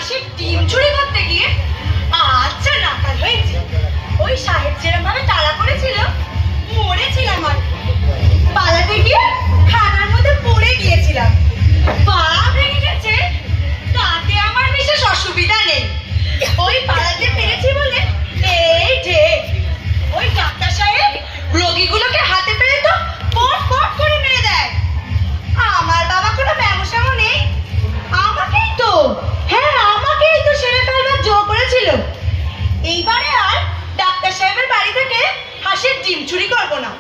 হাঁসের ডিম চুরি করতে গিয়ে আচ্ছা নাকাল হয়েছে। ওই সাহেব যেরকম ভাবে তাড়া করেছিল মরেছিলাম আর পালাতে গিয়ে খানার মধ্যে পড়ে গিয়েছিলাম। পা ভেঙে গেছে, তাতে আমার বিশেষ অসুবিধা নেই। ওই পালাতে পেরেছি বলে এই যে ওই ডাক্তার সাহেব রোগীগুলোকে হাতে পেরে তো পট পট করে মেরে দেয়। আমার বাবা কোনো ব্যবসাও নেই, আমাকেই তো সেরে ফেলবার জো করেছিল। এইবারে আর ডাক্তার সাহেবের বাড়ি থেকে হাঁসের ডিম চুরি করবো না,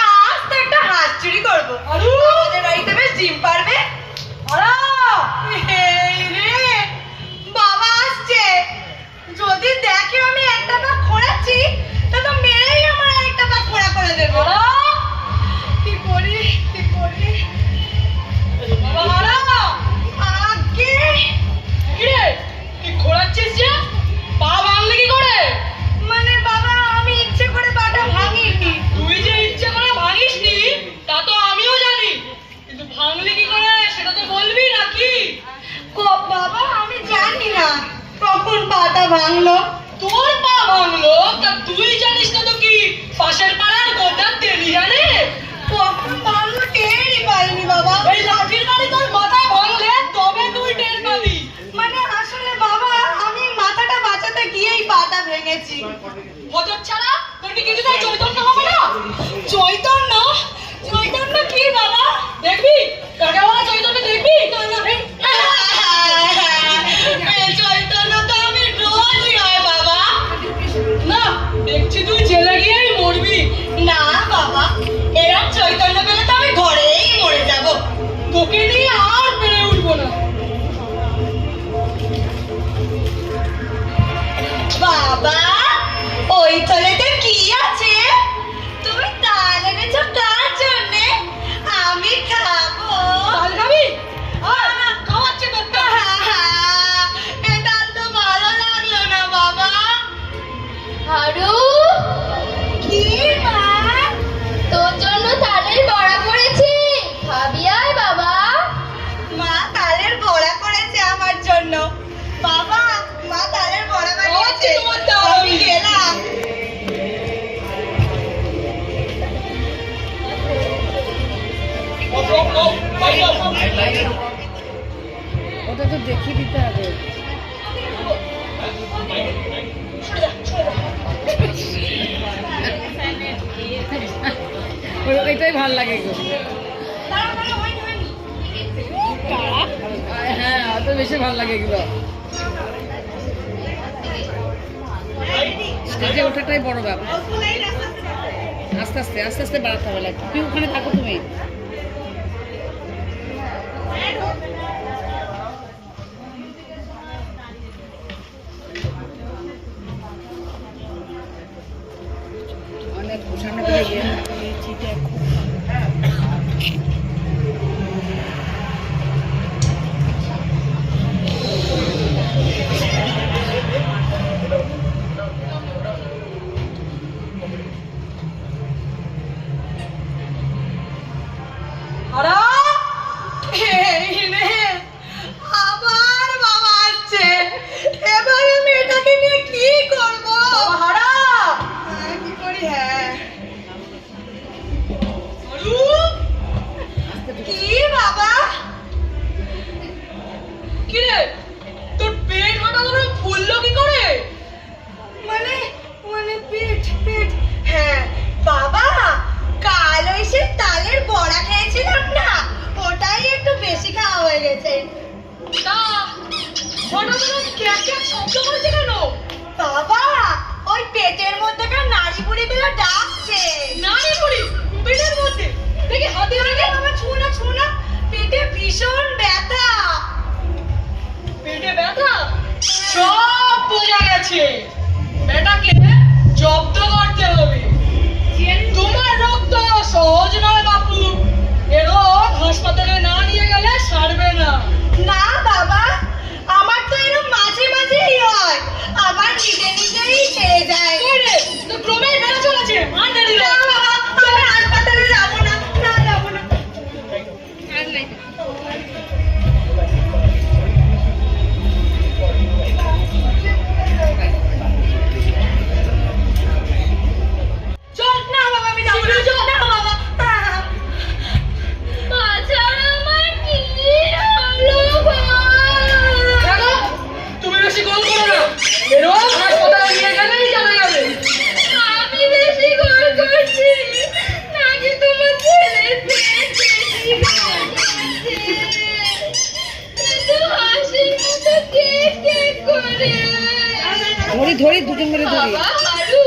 আজ তো একটা হাঁস চুরি করবো। আমাদের বাড়িতে বেশ ডিম পারবে। বাবা আসছে, যদি দেখে আমি একটা পা খোঁড়াচ্ছি তা তো মেরেই আমার আরেকটা পা খোঁড়া করে দেবো। কি করি কি করি আগে খোঁড়াচ্ছিস যে পা ভাঙলে কি করে? মানে বাবা আমি ইচ্ছে করে পাটা ভাঙিনি। তুই যে ইচ্ছে করে ভাঙিসনি তা তো আমিও জানি, কিন্তু ভাঙলি কি করে সেটা তো বলবি নাকি? বাবা আমি জানি না কখন পাটা ভাঙলো। তোর পা ভাঙলো তা তুই জানিস না তো কি পাশের পাড়ার গোটার তেলি জানে? কখন ভাঙলো টেরই পাইনি বাবা। এই লাঠির বাড়ি তোর মাথায় ভাঙলে তবে তুই টের পাবি। মানে আসলে বাবা আমি মাথাটা বাঁচাতে গিয়েই পাটা ভেঙেছি। হতচ্ছাড়া, তোর কি কিছুতে চৈতন্য হবে না? চৈতন্য? চৈতন্য কি বাবা? দেখবি কাকে বলা চৈতন্য দেখবি? চৈতন্য তো আমি রোজই হয় বাবা। না, দেখছি তুই জেলে গিয়েই মরবি। না বাবা, এরা চৈতন্য পেলে তো আমি ঘরেই মরে যাব। তোকে নিয়ে আর পেরে উঠবো না। বাবা ওই থলেতে কি আছে? তুমি তাল এনেছো কার জন্যে? আমি খাবো। তাল খাবি? খাওয়াচ্ছে তোকে। এ তাল তো ভালো লাগলো না বাবা। হারু, কি মা? তোর জন্য তালের বড়া করেছি, খাবি আয় বাবা। মা তালের বড়া করেছে আমার জন্য। বাবা মা তালের বড়া বানিয়েছে, আমি গেলাম। ওটা তো দেখিয়ে দিতে হবে। এটাই ভাল লাগে গো। হ্যাঁ অত বেশি ভাল লাগে এগুলো। স্টেজে ওঠাটাই বড় ব্যাপার। আস্তে আস্তে আস্তে আস্তে বাড়াতে হবে। তুই ওখানে থাকো তুমি। অনেক সামনে থেকে গিয়ে আবার বাবা আসছে। এবার আমি এটাকে নিয়ে কি করবো? কি করি? হ্যাঁ কি বাবা? কি রে, তোর পেট হঠাৎ করে ফুললো কি করে? মানে মানে পেট পেট হ্যাঁ বাবা, কাল ওই সে তালের বড়া খেয়েছিলাম না, ওটাই একটু বেশি খাওয়া হয়ে গেছে। তা হঠাৎ করে ক্যাক ক্যাক শব্দ করেছে কেন? বাবা ওই পেটের মধ্যেকার নাড়ি বুড়িগুলো ডাকছে। নারী বুড়ি পেটের মধ্যে দেখি হাতে আরে বাবা ছু না, পেটে ভীষণ ব্যথা। পেটে ব্যথা? সব বোঝা গেছে, বেটাকে জব্দ করতে হবে। তোমার রোগ তো সহজ নয় বাপু, এ রোগ হাসপাতালে না নিয়ে গেলে সারবে না। না বাবা, আমার তো এরকম মাঝে মাঝেই হয়, আবার নিজে নিজেই সেরে যায়। তো ক্রমেই বেড়ে চলেছে। আর দেরি না নয়। বাবা, আমি হাসপাতালে যাবো না, যাবো না। আর নাই। এই দুজন মিলে ধরি। বাবা হারু,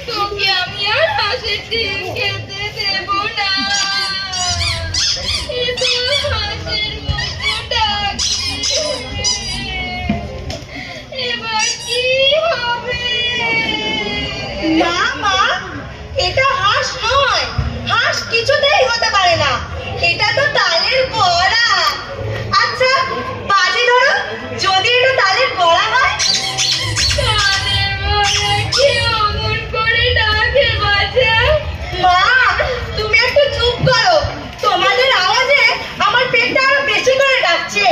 তোকে আমি আর হাঁসের ডিম খেতে দেব না। এবার হাঁসের মতো ডাকি। এবার কি হবে? না মা, এটা হাঁস নয়, হাঁস কিছুতেই হতে পারে না, এটা তো তালের বড়া। আচ্ছা বাজি ধরো, যদি এটা তালের বড়া হয়। তাদের বলে কি অমন করে ডাকে বাজা? মা তুমি একটু চুপ করো, তোমাদের আওয়াজে আমার পেটটা আরো বেশি করে ডাকছে।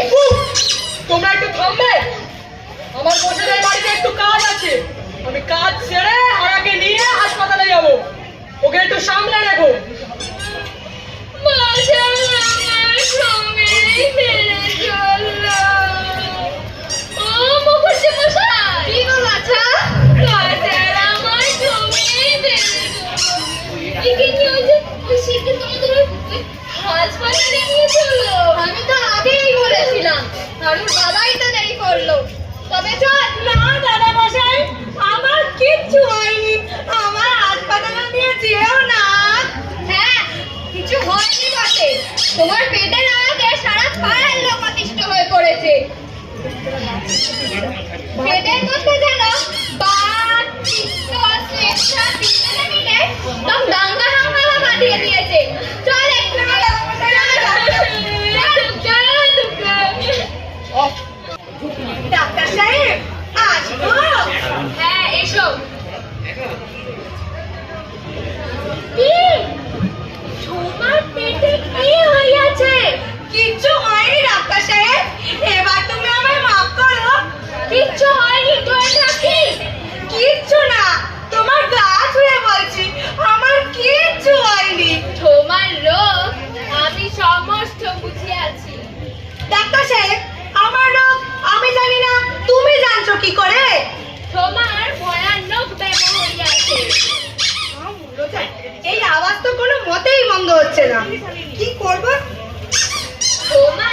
তোমরা একটু থামবে? আমার বসেদের বাড়িতে একটু কাজ আছে, আমি কাজ সেরে হারাকে নিয়ে হাসপাতালে যাবো, ওকে একটু সামলে রেখো। বাজা আমার সঙ্গেই ফেলে চললো। ও মুখুজ্জে মশাই, কি গো বাছা? বাজার আমার সঙ্গেই ফেলে চললো। এখানে ওই শিখে তোমাদের ওই হাসপাতালে নিয়ে চললো। আমি তো আগেই বলেছিলাম, হারুর বাবাই তো দেরি করলো। তবে চল। না দাদা মশাই, আমার কিচ্ছু হয়নি, আমার হাসপাতালে নিয়ে যেও না। হ্যাঁ, কিছু হয়নি বটে, তোমার পেটের আওয়াজে সারা পাড়ার লোক অতিষ্ঠ হয়ে পড়েছে। পেটের মধ্যে যেন বাত, পিত্ত, শ্লেষ্মা তিনজনে মিলে একদম দাঙ্গা হাঙ্গামা বাঁধিয়ে দিয়েছে। চল একটু ডাক্তার সাহেব আসবো? হ্যাঁ এসো। কি? তোমার পেটে কি হইয়াছে? কিচ্ছু হয়নি ডাক্তার সাহেব, এবার তুমি আমায় মাফ করো। কিচ্ছু হয়নি তো? এটা কি? কিচ্ছু না, তোমার গা ছুঁয়ে বলছি, আমার কিচ্ছু হয়নি। তোমার রোগ আমি সমস্ত বুঝিয়াছি। ডাক্তার সাহেব, আমার রোগ আমি জানি না, তুমি জানছো কি করে? তোমার ভয়ানক ব্যামো হইয়াছে। এই আওয়াজ তো কোনো মতেই বন্ধ হচ্ছে না, কি করব? তোমার